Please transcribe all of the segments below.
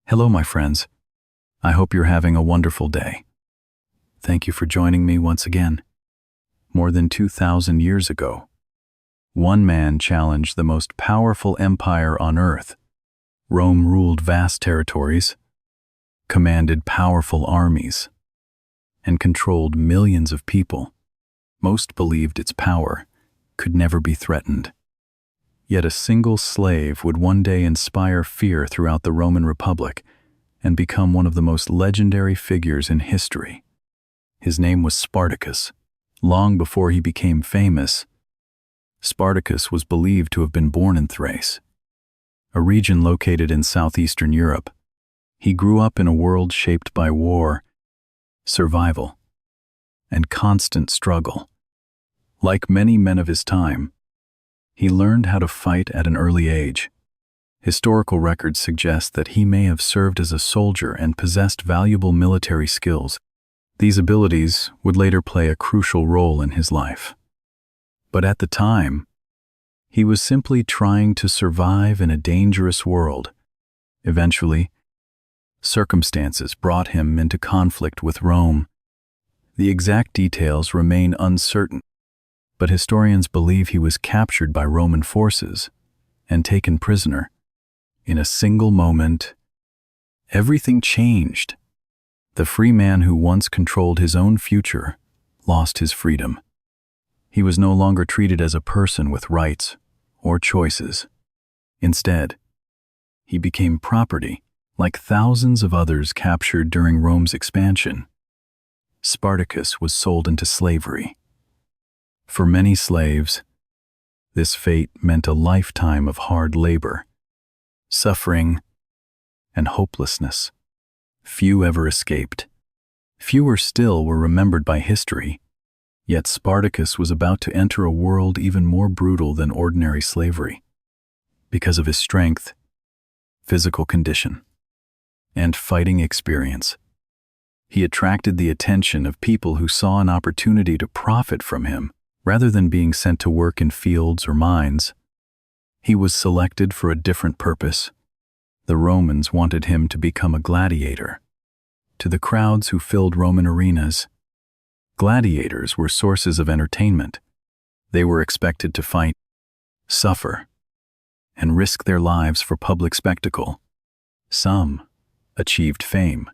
Hello, my friends. I hope you're having a wonderful day. Thank you for joining me once again. More than 2,000 years ago, one man challenged the most powerful empire on earth. Rome ruled vast territories, commanded powerful armies, and controlled millions of people. Most believed its power could never be threatened. Yet a single slave would one day inspire fear throughout the Roman Republic and become one of the most legendary figures in history. His name was Spartacus. Long before he became famous, Spartacus was believed to have been born in Thrace, a region located in southeastern Europe. He grew up in a world shaped by war, survival, and constant struggle. Like many men of his time, he learned how to fight at an early age. Historical records suggest that he may have served as a soldier and possessed valuable military skills. These abilities would later play a crucial role in his life. But at the time, he was simply trying to survive in a dangerous world. Eventually, circumstances brought him into conflict with Rome. The exact details remain uncertain, but historians believe he was captured by Roman forces and taken prisoner. In a single moment, everything changed. The free man who once controlled his own future lost his freedom. He was no longer treated as a person with rights or choices. Instead, he became property, like thousands of others captured during Rome's expansion. Spartacus was sold into slavery. For many slaves, this fate meant a lifetime of hard labor, suffering, and hopelessness. Few ever escaped. Fewer still were remembered by history, yet Spartacus was about to enter a world even more brutal than ordinary slavery. Because of his strength, physical condition, and fighting experience, he attracted the attention of people who saw an opportunity to profit from him. Rather than being sent to work in fields or mines, he was selected for a different purpose. The Romans wanted him to become a gladiator. To the crowds who filled Roman arenas, gladiators were sources of entertainment. They were expected to fight, suffer, and risk their lives for public spectacle. Some achieved fame,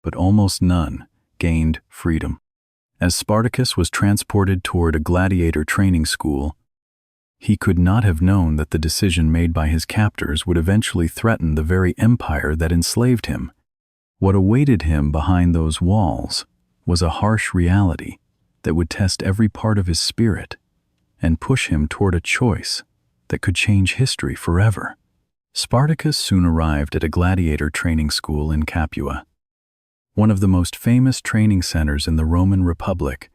but almost none gained freedom. As Spartacus was transported toward a gladiator training school, he could not have known that the decision made by his captors would eventually threaten the very empire that enslaved him. What awaited him behind those walls was a harsh reality that would test every part of his spirit and push him toward a choice that could change history forever. Spartacus soon arrived at a gladiator training school in Capua, one of the most famous training centers in the Roman Republic.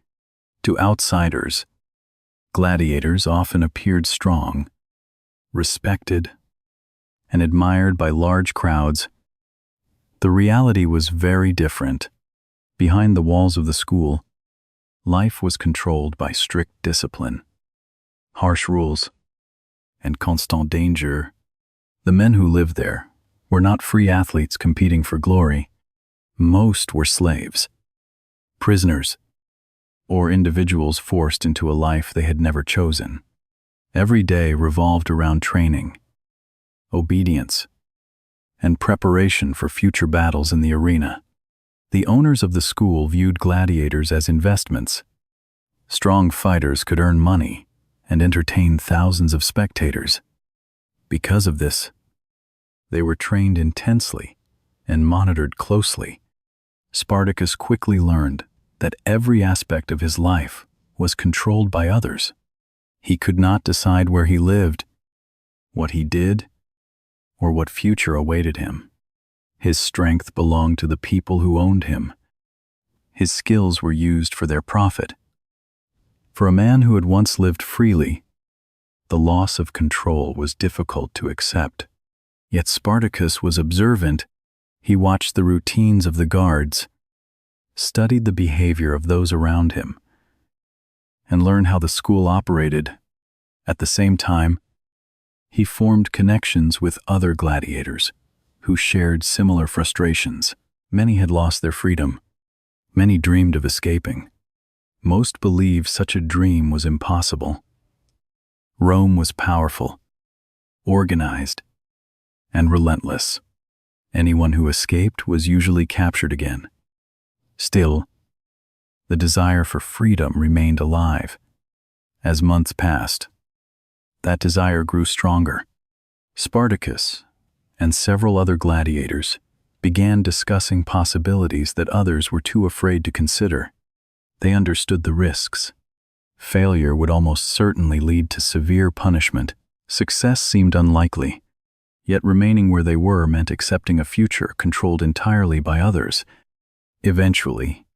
To outsiders, gladiators often appeared strong, respected, and admired by large crowds. The reality was very different. Behind the walls of the school, life was controlled by strict discipline, harsh rules, and constant danger. The men who lived there were not free athletes competing for glory. Most were slaves, prisoners, or individuals forced into a life they had never chosen. Every day revolved around training, obedience, and preparation for future battles in the arena. The owners of the school viewed gladiators as investments. Strong fighters could earn money and entertain thousands of spectators. Because of this, they were trained intensely and monitored closely. Spartacus quickly learned that every aspect of his life was controlled by others. He could not decide where he lived, what he did, or what future awaited him. His strength belonged to the people who owned him. His skills were used for their profit. For a man who had once lived freely, the loss of control was difficult to accept. Yet Spartacus was observant. He watched the routines of the guards, studied the behavior of those around him, and learned how the school operated. At the same time, he formed connections with other gladiators who shared similar frustrations. Many had lost their freedom. Many dreamed of escaping. Most believed such a dream was impossible. Rome was powerful, organized, and relentless. Anyone who escaped was usually captured again. Still, the desire for freedom remained alive. As months passed, that desire grew stronger. Spartacus and several other gladiators began discussing possibilities that others were too afraid to consider. They understood the risks. Failure would almost certainly lead to severe punishment. Success seemed unlikely, yet remaining where they were meant accepting a future controlled entirely by others. Eventually,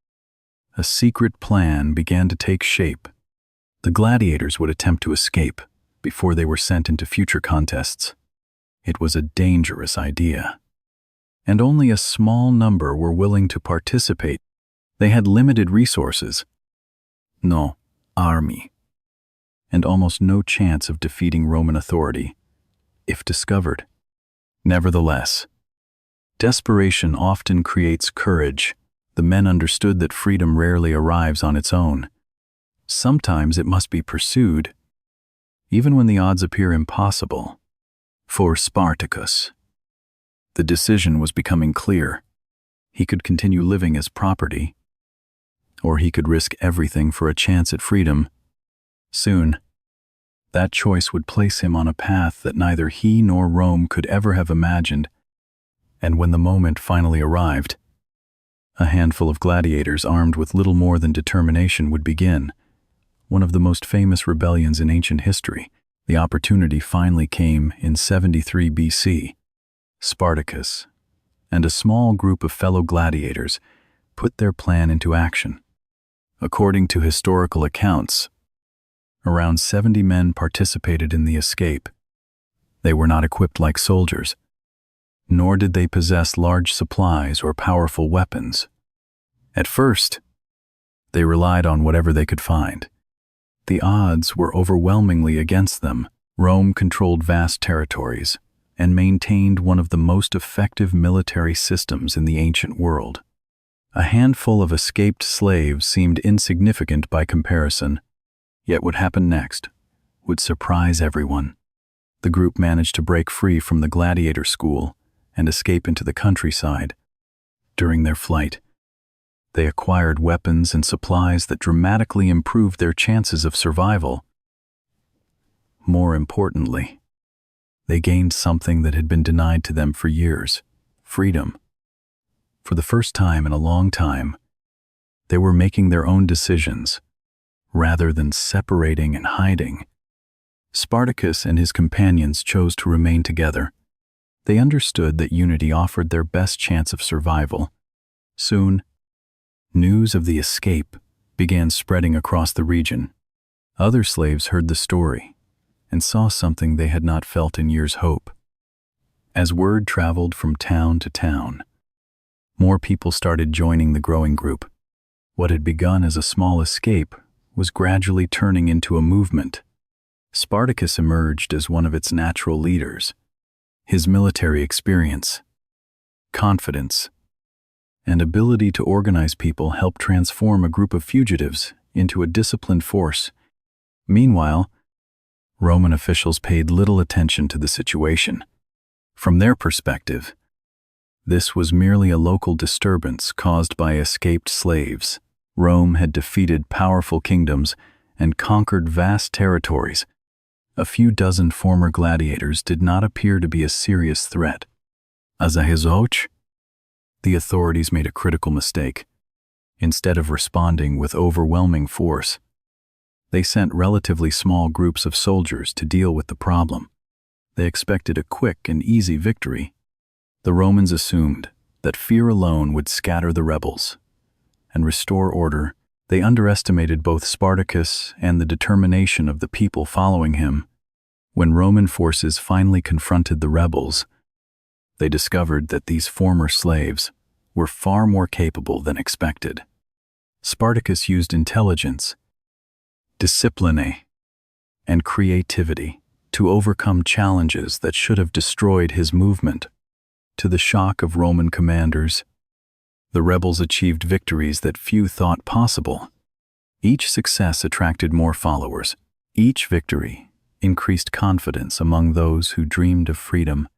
a secret plan began to take shape. The gladiators would attempt to escape before they were sent into future contests. It was a dangerous idea, and only a small number were willing to participate. They had limited resources, no army, and almost no chance of defeating Roman authority, if discovered. Nevertheless, desperation often creates courage. The men understood that freedom rarely arrives on its own. Sometimes it must be pursued, even when the odds appear impossible. For Spartacus, the decision was becoming clear. He could continue living as property, or he could risk everything for a chance at freedom. Soon, that choice would place him on a path that neither he nor Rome could ever have imagined. And when the moment finally arrived, a handful of gladiators armed with little more than determination would begin one of the most famous rebellions in ancient history. The opportunity finally came in 73 BC. Spartacus and a small group of fellow gladiators put their plan into action. According to historical accounts, around 70 men participated in the escape. They were not equipped like soldiers, nor did they possess large supplies or powerful weapons. At first, they relied on whatever they could find. The odds were overwhelmingly against them. Rome controlled vast territories and maintained one of the most effective military systems in the ancient world. A handful of escaped slaves seemed insignificant by comparison, yet what happened next would surprise everyone. The group managed to break free from the gladiator school and escape into the countryside. During their flight, they acquired weapons and supplies that dramatically improved their chances of survival. More importantly, they gained something that had been denied to them for years: freedom. For the first time in a long time, they were making their own decisions, rather than separating and hiding. Spartacus and his companions chose to remain together. They understood that unity offered their best chance of survival. Soon, news of the escape began spreading across the region. Other slaves heard the story and saw something they had not felt in years: hope. As word traveled from town to town, more people started joining the growing group. What had begun as a small escape was gradually turning into a movement. Spartacus emerged as one of its natural leaders. His military experience, confidence, and ability to organize people helped transform a group of fugitives into a disciplined force. Meanwhile, Roman officials paid little attention to the situation. From their perspective, this was merely a local disturbance caused by escaped slaves. Rome had defeated powerful kingdoms and conquered vast territories. A few dozen former gladiators did not appear to be a serious threat. As a result, the authorities made a critical mistake. Instead of responding with overwhelming force, they sent relatively small groups of soldiers to deal with the problem. They expected a quick and easy victory. The Romans assumed that fear alone would scatter the rebels and restore order. They underestimated both Spartacus and the determination of the people following him. When Roman forces finally confronted the rebels, they discovered that these former slaves were far more capable than expected. Spartacus used intelligence, discipline, and creativity to overcome challenges that should have destroyed his movement. To the shock of Roman commanders, the rebels achieved victories that few thought possible. Each success attracted more followers. Each victory increased confidence among those who dreamed of freedom.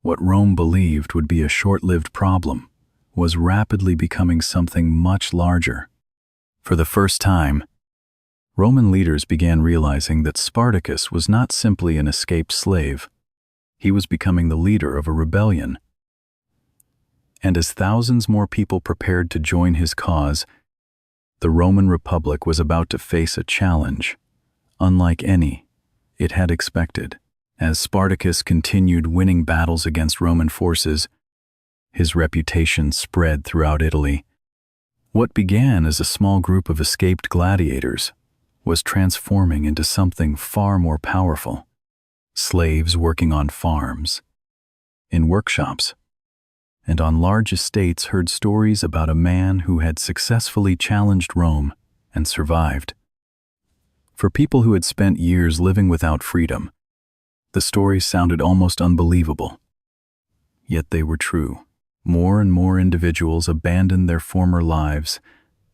What Rome believed would be a short-lived problem was rapidly becoming something much larger. For the first time, Roman leaders began realizing that Spartacus was not simply an escaped slave. He was becoming the leader of a rebellion. And as thousands more people prepared to join his cause, the Roman Republic was about to face a challenge, unlike any it had expected. As Spartacus continued winning battles against Roman forces, his reputation spread throughout Italy. What began as a small group of escaped gladiators was transforming into something far more powerful. Slaves working on farms, in workshops, and on large estates heard stories about a man who had successfully challenged Rome and survived. For people who had spent years living without freedom, the stories sounded almost unbelievable. Yet they were true. More and more individuals abandoned their former lives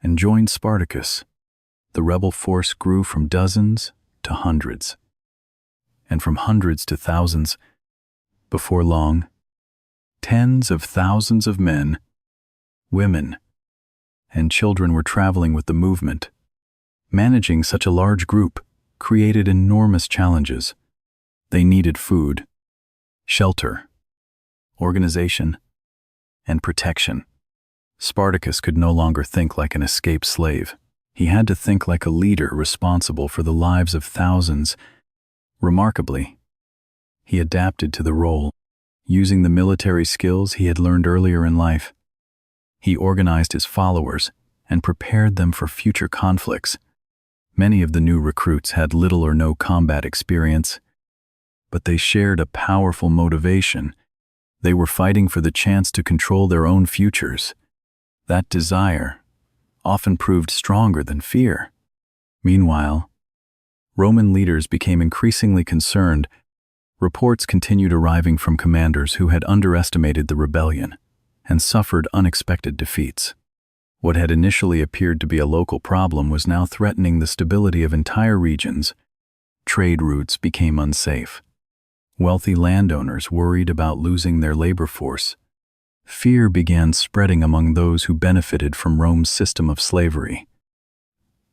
and joined Spartacus. The rebel force grew from dozens to hundreds, and from hundreds to thousands. Before long, tens of thousands of men, women, and children were traveling with the movement. Managing such a large group created enormous challenges. They needed food, shelter, organization, and protection. Spartacus could no longer think like an escaped slave. He had to think like a leader responsible for the lives of thousands. Remarkably, he adapted to the role, using the military skills he had learned earlier in life. He organized his followers and prepared them for future conflicts. Many of the new recruits had little or no combat experience, but they shared a powerful motivation. They were fighting for the chance to control their own futures. That desire often proved stronger than fear. Meanwhile, Roman leaders became increasingly concerned. Reports continued arriving from commanders who had underestimated the rebellion and suffered unexpected defeats. What had initially appeared to be a local problem was now threatening the stability of entire regions. Trade routes became unsafe. Wealthy landowners worried about losing their labor force. Fear began spreading among those who benefited from Rome's system of slavery.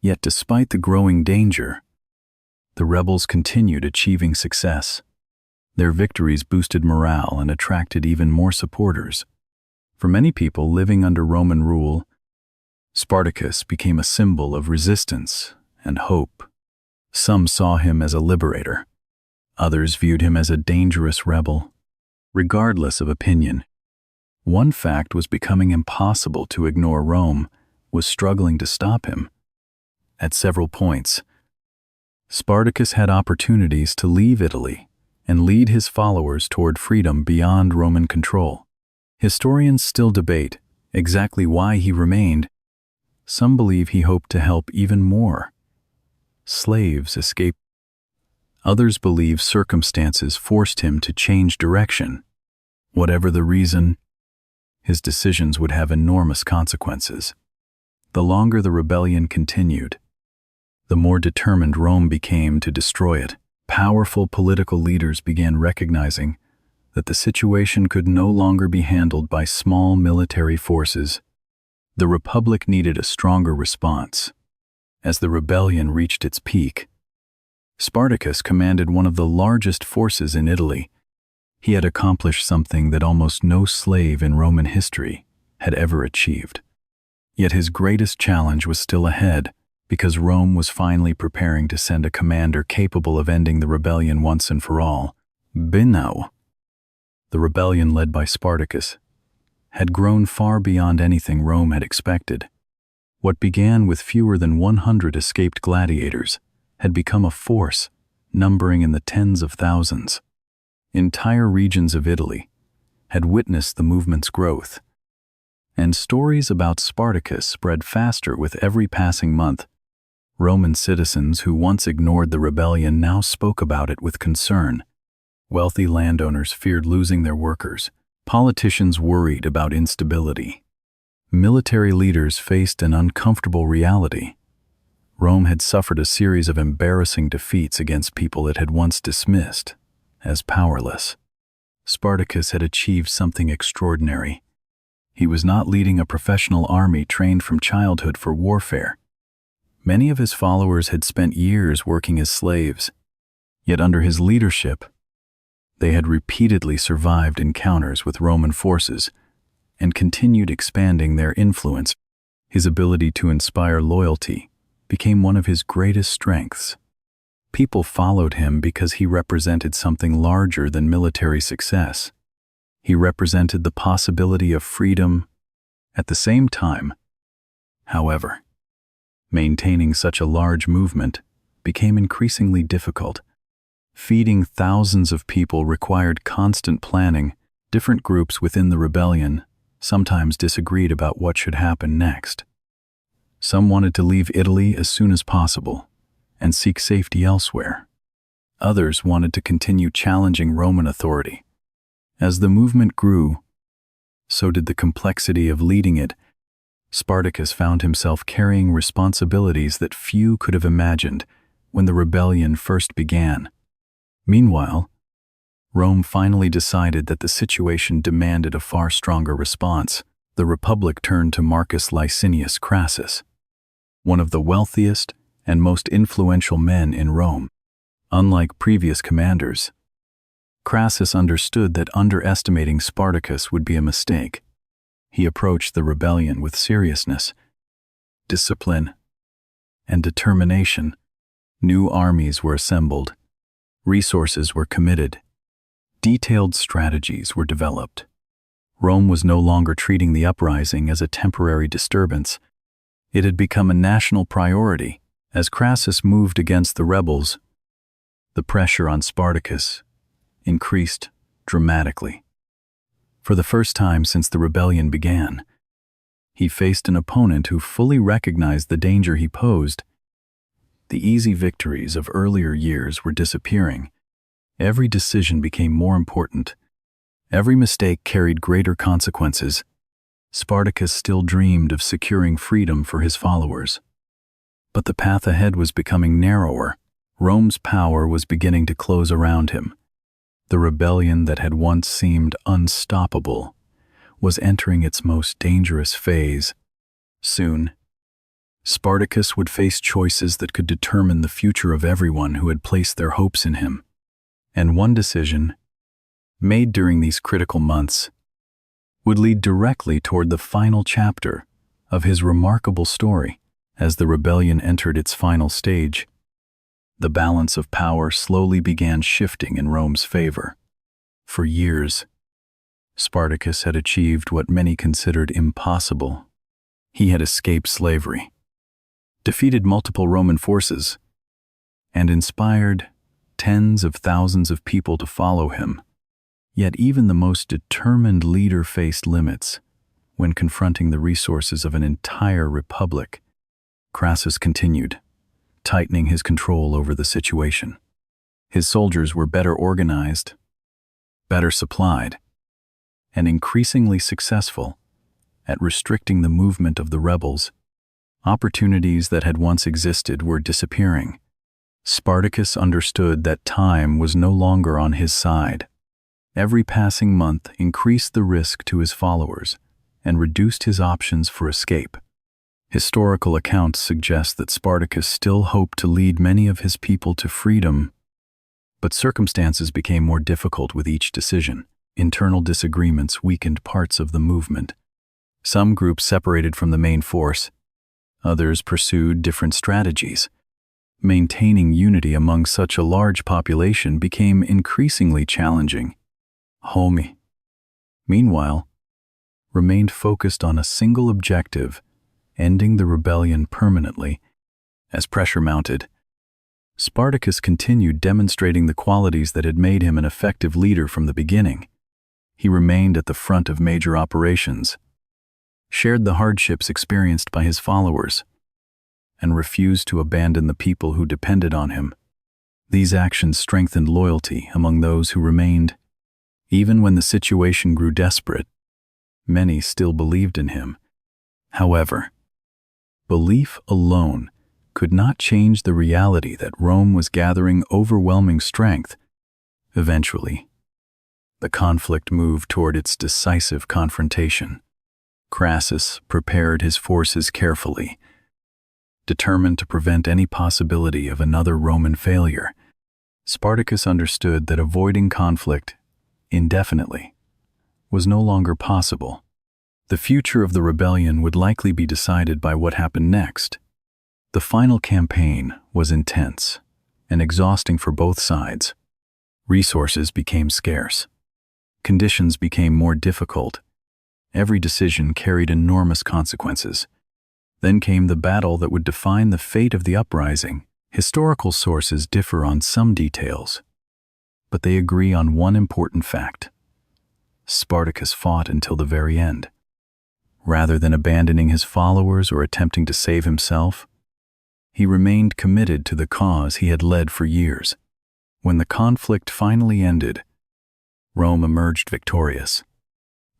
Yet despite the growing danger, the rebels continued achieving success. Their victories boosted morale and attracted even more supporters. For many people living under Roman rule, Spartacus became a symbol of resistance and hope. Some saw him as a liberator. Others viewed him as a dangerous rebel. Regardless of opinion, one fact was becoming impossible to ignore: Rome was struggling to stop him. At several points, Spartacus had opportunities to leave Italy and lead his followers toward freedom beyond Roman control. Historians still debate exactly why he remained. Some believe he hoped to help even more slaves escape. Others believe circumstances forced him to change direction. Whatever the reason, his decisions would have enormous consequences. The longer the rebellion continued, the more determined Rome became to destroy it. Powerful political leaders began recognizing that the situation could no longer be handled by small military forces. The Republic needed a stronger response. As the rebellion reached its peak, Spartacus commanded one of the largest forces in Italy. He had accomplished something that almost no slave in Roman history had ever achieved. Yet his greatest challenge was still ahead, because Rome was finally preparing to send a commander capable of ending the rebellion once and for all. Now, the rebellion led by Spartacus had grown far beyond anything Rome had expected. What began with fewer than 100 escaped gladiators had become a force numbering in the tens of thousands. Entire regions of Italy had witnessed the movement's growth, and stories about Spartacus spread faster with every passing month. Roman citizens who once ignored the rebellion now spoke about it with concern. Wealthy landowners feared losing their workers, Politicians worried about instability. Military leaders faced an uncomfortable reality. Rome had suffered a series of embarrassing defeats against people it had once dismissed as powerless. Spartacus had achieved something extraordinary. He was not leading a professional army trained from childhood for warfare. Many of his followers had spent years working as slaves, yet under his leadership, they had repeatedly survived encounters with Roman forces and continued expanding their influence. His ability to inspire loyalty became one of his greatest strengths. People followed him because he represented something larger than military success. He represented the possibility of freedom. At the same time, however, maintaining such a large movement became increasingly difficult. Feeding thousands of people required constant planning. Different groups within the rebellion sometimes disagreed about what should happen next. Some wanted to leave Italy as soon as possible and seek safety elsewhere. Others wanted to continue challenging Roman authority. As the movement grew, so did the complexity of leading it. Spartacus found himself carrying responsibilities that few could have imagined when the rebellion first began. Meanwhile, Rome finally decided that the situation demanded a far stronger response. The Republic turned to Marcus Licinius Crassus, one of the wealthiest and most influential men in Rome. Unlike previous commanders, Crassus understood that underestimating Spartacus would be a mistake. He approached the rebellion with seriousness, discipline, and determination. New armies were assembled, resources were committed, detailed strategies were developed. Rome was no longer treating the uprising as a temporary disturbance. It had become a national priority. As Crassus moved against the rebels, the pressure on Spartacus increased dramatically. For the first time since the rebellion began, he faced an opponent who fully recognized the danger he posed. The easy victories of earlier years were disappearing. Every decision became more important. Every mistake carried greater consequences. Spartacus still dreamed of securing freedom for his followers. But the path ahead was becoming narrower. Rome's power was beginning to close around him. The rebellion that had once seemed unstoppable was entering its most dangerous phase. Soon, Spartacus would face choices that could determine the future of everyone who had placed their hopes in him. And one decision, made during these critical months, would lead directly toward the final chapter of his remarkable story. As the rebellion entered its final stage, the balance of power slowly began shifting in Rome's favor. For years, Spartacus had achieved what many considered impossible. He had escaped slavery, defeated multiple Roman forces, and inspired tens of thousands of people to follow him. Yet even the most determined leader faced limits when confronting the resources of an entire republic. Crassus continued, tightening his control over the situation. His soldiers were better organized, better supplied, and increasingly successful at restricting the movement of the rebels. Opportunities that had once existed were disappearing. Spartacus understood that time was no longer on his side. Every passing month increased the risk to his followers and reduced his options for escape. Historical accounts suggest that Spartacus still hoped to lead many of his people to freedom, but circumstances became more difficult with each decision. Internal disagreements weakened parts of the movement. Some groups separated from the main force, others pursued different strategies. Maintaining unity among such a large population became increasingly challenging. Rome, meanwhile, remained focused on a single objective: ending the rebellion permanently. As pressure mounted, Spartacus continued demonstrating the qualities that had made him an effective leader from the beginning. He remained at the front of major operations, shared the hardships experienced by his followers, and refused to abandon the people who depended on him. These actions strengthened loyalty among those who remained. Even when the situation grew desperate, many still believed in him. However, belief alone could not change the reality that Rome was gathering overwhelming strength. Eventually, the conflict moved toward its decisive confrontation. Crassus prepared his forces carefully, determined to prevent any possibility of another Roman failure. Spartacus understood that avoiding conflict indefinitely was no longer possible. The future of the rebellion would likely be decided by what happened next. The final campaign was intense and exhausting for both sides. Resources became scarce. Conditions became more difficult. Every decision carried enormous consequences. Then came the battle that would define the fate of the uprising. Historical sources differ on some details, but they agree on one important fact. Spartacus fought until the very end. Rather than abandoning his followers or attempting to save himself, he remained committed to the cause he had led for years. When the conflict finally ended, Rome emerged victorious.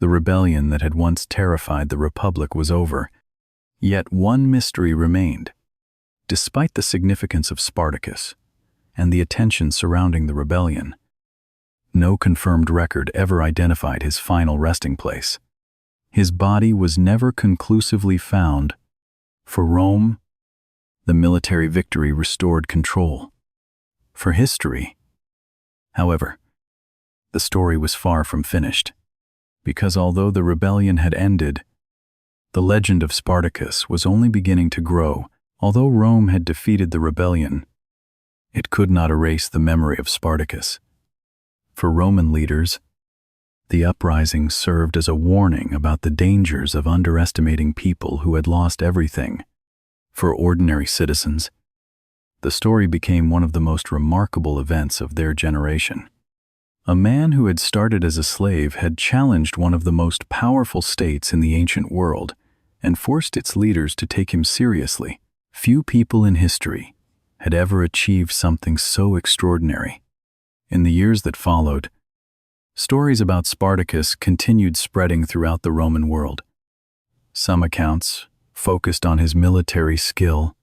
The rebellion that had once terrified the Republic was over, yet one mystery remained. Despite the significance of Spartacus and the attention surrounding the rebellion, no confirmed record ever identified his final resting place. His body was never conclusively found. For Rome, the military victory restored control. For history, however, the story was far from finished, because although the rebellion had ended, the legend of Spartacus was only beginning to grow. Although Rome had defeated the rebellion, it could not erase the memory of Spartacus. For Roman leaders, the uprising served as a warning about the dangers of underestimating people who had lost everything. For ordinary citizens, the story became one of the most remarkable events of their generation. A man who had started as a slave had challenged one of the most powerful states in the ancient world and forced its leaders to take him seriously. Few people in history had ever achieved something so extraordinary. In the years that followed, stories about Spartacus continued spreading throughout the Roman world. Some accounts focused on his military skill,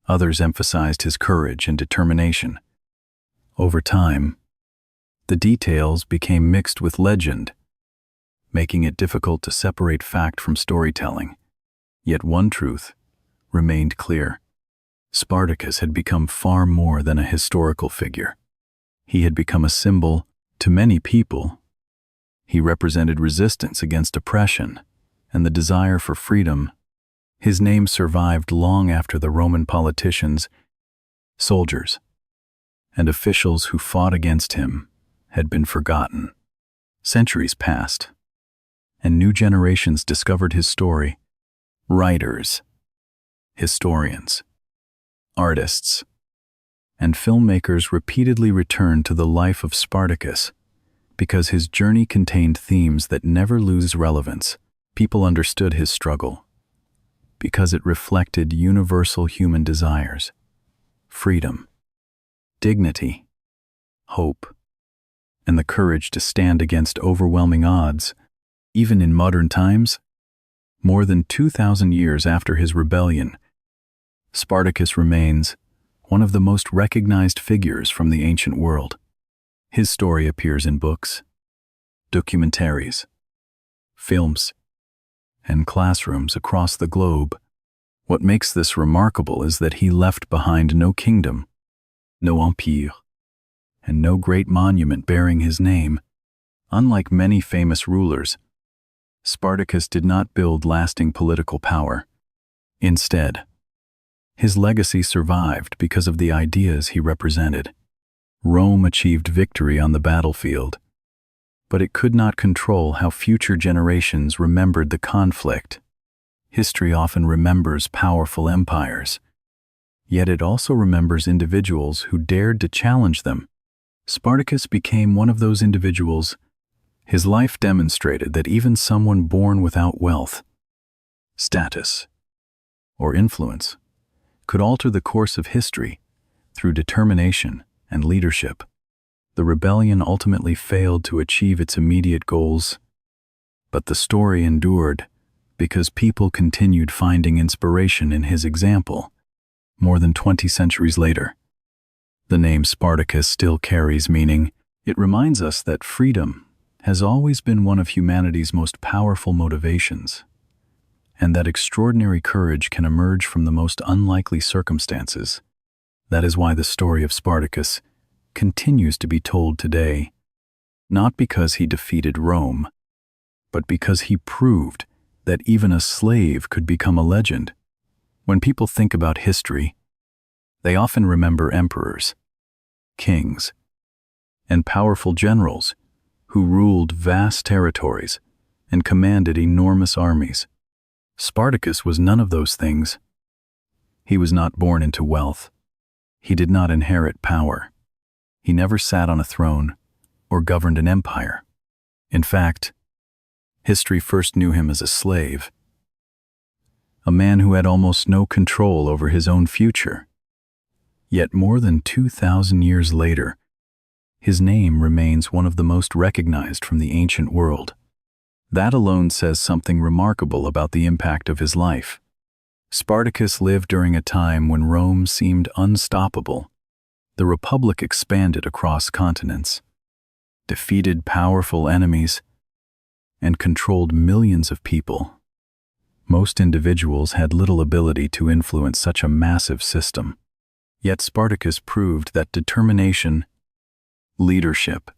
others emphasized his courage and determination. Over time, the details became mixed with legend, making it difficult to separate fact from storytelling. Yet one truth remained clear. Spartacus had become far more than a historical figure. He had become a symbol to many people. He represented resistance against oppression and the desire for freedom. His name survived long after the Roman politicians, soldiers, and officials who fought against him had been forgotten. Centuries passed, and new generations discovered his story. Writers, historians, artists, and filmmakers repeatedly returned to the life of Spartacus because his journey contained themes that never lose relevance. People understood his struggle because it reflected universal human desires: freedom, dignity, hope, and the courage to stand against overwhelming odds. Even in modern times, more than 2,000 years after his rebellion, Spartacus remains one of the most recognized figures from the ancient world. His story appears in books, documentaries, films, and classrooms across the globe. What makes this remarkable is that he left behind no kingdom, no empire, and no great monument bearing his name. Unlike many famous rulers, Spartacus did not build lasting political power. Instead, his legacy survived because of the ideas he represented. Rome achieved victory on the battlefield, but it could not control how future generations remembered the conflict. History often remembers powerful empires, yet it also remembers individuals who dared to challenge them. Spartacus became one of those individuals. His life demonstrated that even someone born without wealth, status, or influence could alter the course of history through determination and leadership. The rebellion ultimately failed to achieve its immediate goals, but the story endured because people continued finding inspiration in his example. More than 20 centuries later, the name Spartacus still carries meaning. It reminds us that freedom has always been one of humanity's most powerful motivations, and that extraordinary courage can emerge from the most unlikely circumstances. That is why the story of Spartacus continues to be told today, not because he defeated Rome, but because he proved that even a slave could become a legend. When people think about history, they often remember emperors, kings, and powerful generals who ruled vast territories and commanded enormous armies. Spartacus was none of those things. He was not born into wealth. He did not inherit power. He never sat on a throne or governed an empire. In fact, history first knew him as a slave, a man who had almost no control over his own future. Yet more than 2,000 years later, his name remains one of the most recognized from the ancient world. That alone says something remarkable about the impact of his life. Spartacus lived during a time when Rome seemed unstoppable. The Republic expanded across continents, defeated powerful enemies, and controlled millions of people. Most individuals had little ability to influence such a massive system. Yet Spartacus proved that determination, leadership,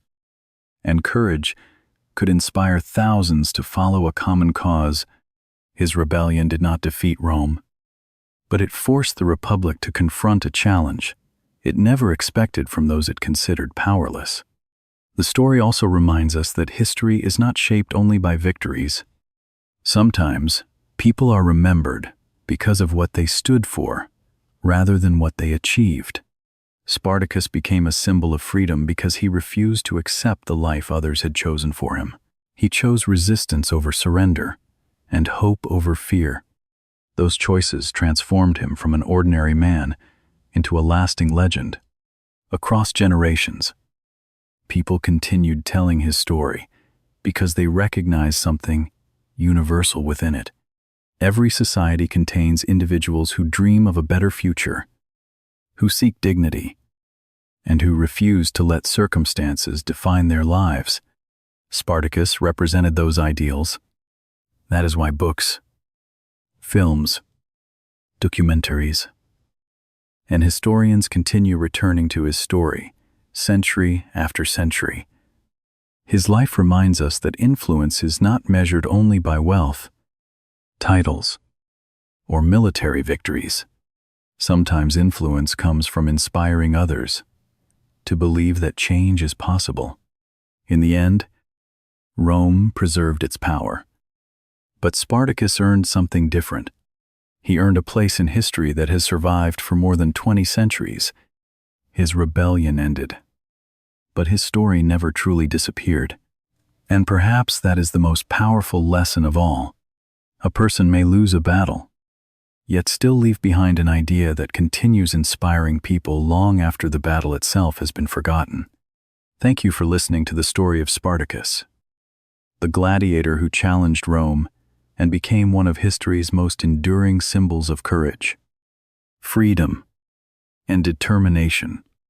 and courage could inspire thousands to follow a common cause. His rebellion did not defeat Rome, but it forced the Republic to confront a challenge it never expected from those it considered powerless. The story also reminds us that history is not shaped only by victories. Sometimes, people are remembered because of what they stood for, rather than what they achieved. Spartacus became a symbol of freedom because he refused to accept the life others had chosen for him. He chose resistance over surrender and hope over fear. Those choices transformed him from an ordinary man into a lasting legend. Across generations, people continued telling his story because they recognized something universal within it. Every society contains individuals who dream of a better future, who seek dignity, and who refuse to let circumstances define their lives. Spartacus represented those ideals. That is why books, films, documentaries, and historians continue returning to his story, century after century. His life reminds us that influence is not measured only by wealth, titles, or military victories. Sometimes influence comes from inspiring others to believe that change is possible. In the end, Rome preserved its power. But Spartacus earned something different. He earned a place in history that has survived for more than 20 centuries. His rebellion ended, but his story never truly disappeared. And perhaps that is the most powerful lesson of all. A person may lose a battle, yet still leave behind an idea that continues inspiring people long after the battle itself has been forgotten. Thank you for listening to the story of Spartacus, the gladiator who challenged Rome and became one of history's most enduring symbols of courage, freedom, and determination.